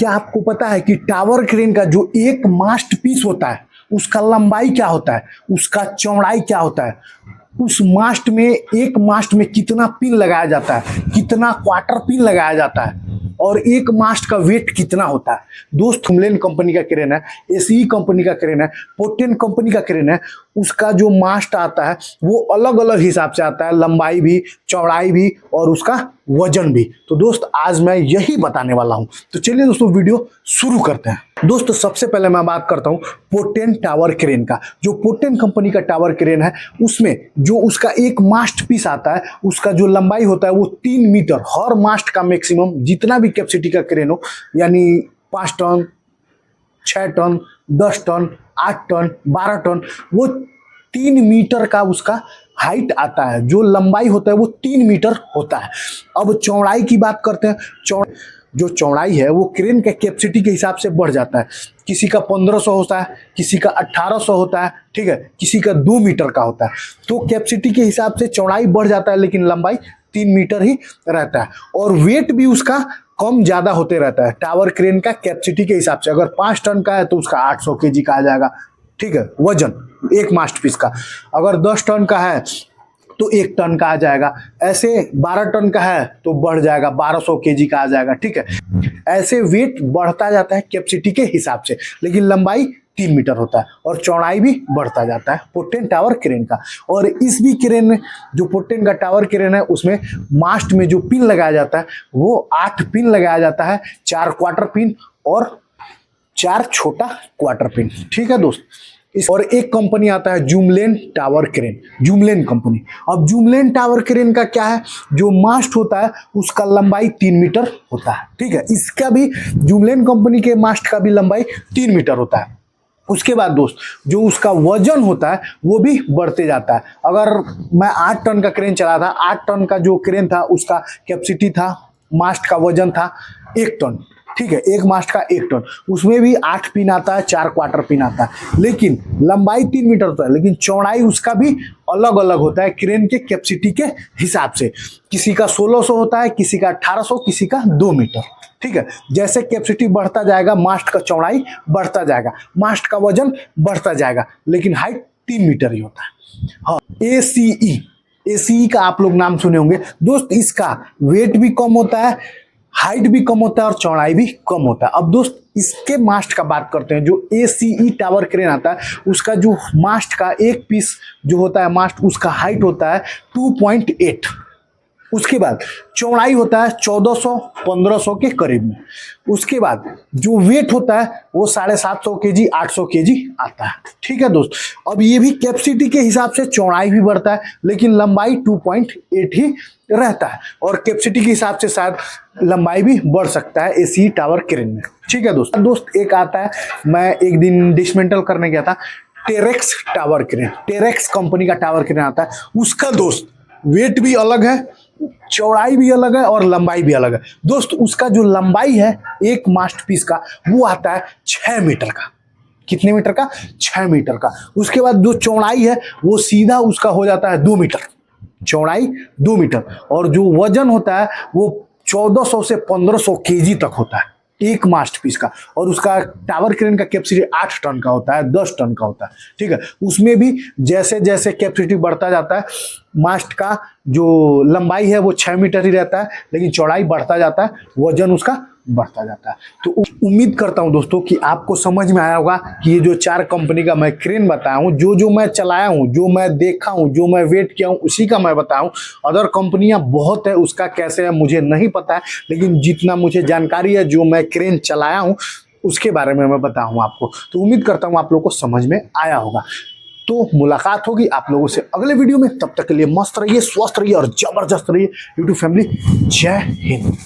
क्या आपको पता है कि टावर क्रेन का जो एक मास्ट पीस होता है उसका लंबाई क्या होता है, उसका चौड़ाई क्या होता है, उस मास्ट में एक मास्ट में कितना पिन लगाया जाता है, कितना क्वार्टर पिन लगाया जाता है और एक मास्ट का वेट कितना होता है। दोस्त हिमलेन कंपनी का क्रेन है, एसीई कंपनी का क्रेन है, पोटेन कंपनी का क्रेन है, उसका जो मास्ट आता है वो अलग अलग हिसाब से आता है, लंबाई भी, चौड़ाई भी और उसका वजन भी। तो दोस्त आज मैं यही बताने वाला हूं। तो चलिए दोस्तों वीडियो शुरू करते हैं। दोस्तों सबसे पहले मैं बात करता हूं पोटेन टावर क्रेन का। जो पोटेन कंपनी का टावर क्रेन है उसमें जो उसका एक मास्ट पीस आता है उसका जो लंबाई होता है वो 3 मीटर। हर मास्ट का मैक्सिमम जितना भी कैपेसिटी का क्रेन हो, यानी 5 ton, 6 ton, 10 ton, 8 ton, 12 ton, वो 3 मीटर का उसका हाइट आता है। जो लंबाई होता है वो 3 मीटर होता है। अब चौड़ाई की बात करते हैं। जो चौड़ाई है वो क्रेन के कैपेसिटी के हिसाब से बढ़ जाता है। किसी का 1500 होता है, किसी का 1800 होता है, ठीक है, किसी का 2 मीटर का होता है। तो कैपेसिटी के हिसाब से चौड़ाई बढ़ जाता है लेकिन लंबाई 3 मीटर ही रहता है और वेट भी उसका कम ज्यादा होते रहता है। टावर क्रेन का कैपेसिटी के हिसाब से अगर 5 टन का है तो उसका 800 केजी का आ जाएगा, ठीक है, वजन एक मास्ट पीस का। अगर 10 टन का है तो 1 टन का आ जाएगा। ऐसे 12 टन का है तो बढ़ जाएगा, 1200 केजी का आ जाएगा, ठीक है। ऐसे वेट बढ़ता जाता है कैपेसिटी के हिसाब से, लेकिन लंबाई 3 मीटर होता है और चौड़ाई भी बढ़ता जाता है पोटेन टावर क्रेन का। और इस भी क्रेन में जो पोटेन का टावर क्रेन है उसमें मास्ट में जो पिन लगाया जाता है वो 8 पिन लगाया जाता है, 4 क्वार्टर पिन और 4 छोटा क्वार्टर पिन, ठीक है दोस्त। और एक कंपनी आता है जूमलेन टावर क्रेन, जूमलेन कंपनी। अब जूमलेन टावर क्रेन का क्या है, जो मास्ट होता है उसका लंबाई 3 मीटर होता है, ठीक है। इसका भी जूमलेन कंपनी के मास्ट का भी लंबाई 3 मीटर होता है। उसके बाद दोस्त जो उसका वजन होता है वो भी बढ़ते जाता है। अगर मैं 8 टन का क्रेन चला था, 8 टन का जो क्रेन था उसका कैपेसिटी था, मास्ट का वजन था 1 टन, ठीक है, एक मास्ट का 1 टन। उसमें भी 8 पिन आता है, 4 क्वार्टर पिन आता है, लेकिन लंबाई 3 मीटर होता है, लेकिन चौड़ाई उसका भी अलग अलग होता है क्रेन के कैपेसिटी के हिसाब से। किसी का 1600 होता है, किसी का 1800, किसी का 2 मीटर, ठीक है। जैसे कैपेसिटी बढ़ता जाएगा मास्ट का चौड़ाई बढ़ता जाएगा, मास्ट का वजन बढ़ता जाएगा, लेकिन हाइट 3 मीटर ही होता है। हाँ, एसीई का आप लोग नाम सुने होंगे दोस्त। इसका वेट भी कम होता है, हाइट भी कम होता है और चौड़ाई भी कम होता है। अब दोस्त इसके मास्ट का बात करते हैं। जो एसीई टावर क्रेन आता है उसका जो मास्ट का एक पीस जो होता है मास्ट, उसका हाइट होता है 2.8। उसके बाद चौड़ाई होता है 1400-1500 के करीब में। उसके बाद जो वेट होता है वो 750 केजी, 800 केजी आता है, ठीक है दोस्त। अब ये भी कैपेसिटी के हिसाब से चौड़ाई भी बढ़ता है लेकिन लंबाई 2.8 ही रहता है और कैपेसिटी के हिसाब से शायद लंबाई भी बढ़ सकता है एसी टावर क्रेन में, ठीक है दोस्त। दोस्त एक आता है, मैं एक दिन डिसमेंटल करने गया था, टेरेक्स टावर क्रेन। टेरेक्स कंपनी का टावर क्रेन आता है। उसका दोस्त वेट भी अलग है, चौड़ाई भी अलग है और लंबाई भी अलग है दोस्त। उसका जो लंबाई है एक मास्ट पीस का वो आता है 6 मीटर का। कितने मीटर का? 6 मीटर का। उसके बाद जो चौड़ाई है वो सीधा उसका हो जाता है 2 मीटर, चौड़ाई 2 मीटर और जो वजन होता है वो 1400 से 1500 केजी तक होता है एक मास्ट पीस का। और उसका टावर क्रेन का कैपेसिटी 8 टन का होता है, 10 टन का होता है, ठीक है। उसमें भी जैसे जैसे कैपेसिटी बढ़ता जाता है मास्ट का जो लंबाई है वो 6 मीटर ही रहता है लेकिन चौड़ाई बढ़ता जाता है, वजन उसका बढ़ता जाता है। तो उम्मीद करता हूं दोस्तों कि आपको समझ में आया होगा कि ये जो 4 कंपनी का मैं क्रेन बताया हूं, जो मैं चलाया हूं, जो मैं देखा हूं, जो मैं वेट किया हूं, उसी का मैं बताया हूं। अदर कंपनियां बहुत है, उसका कैसे है मुझे नहीं पता है, लेकिन जितना मुझे जानकारी है, जो मैं क्रेन चलाया हूं उसके बारे में मैं बताया हूं आपको। तो उम्मीद करता हूं आप लोगों को समझ में आया होगा। तो मुलाकात होगी आप लोगों से अगले वीडियो में। तब तक के लिए मस्त रहिए, स्वस्थ रहिए और जबरदस्त रहिए यूट्यूब फैमिली। जय हिंद।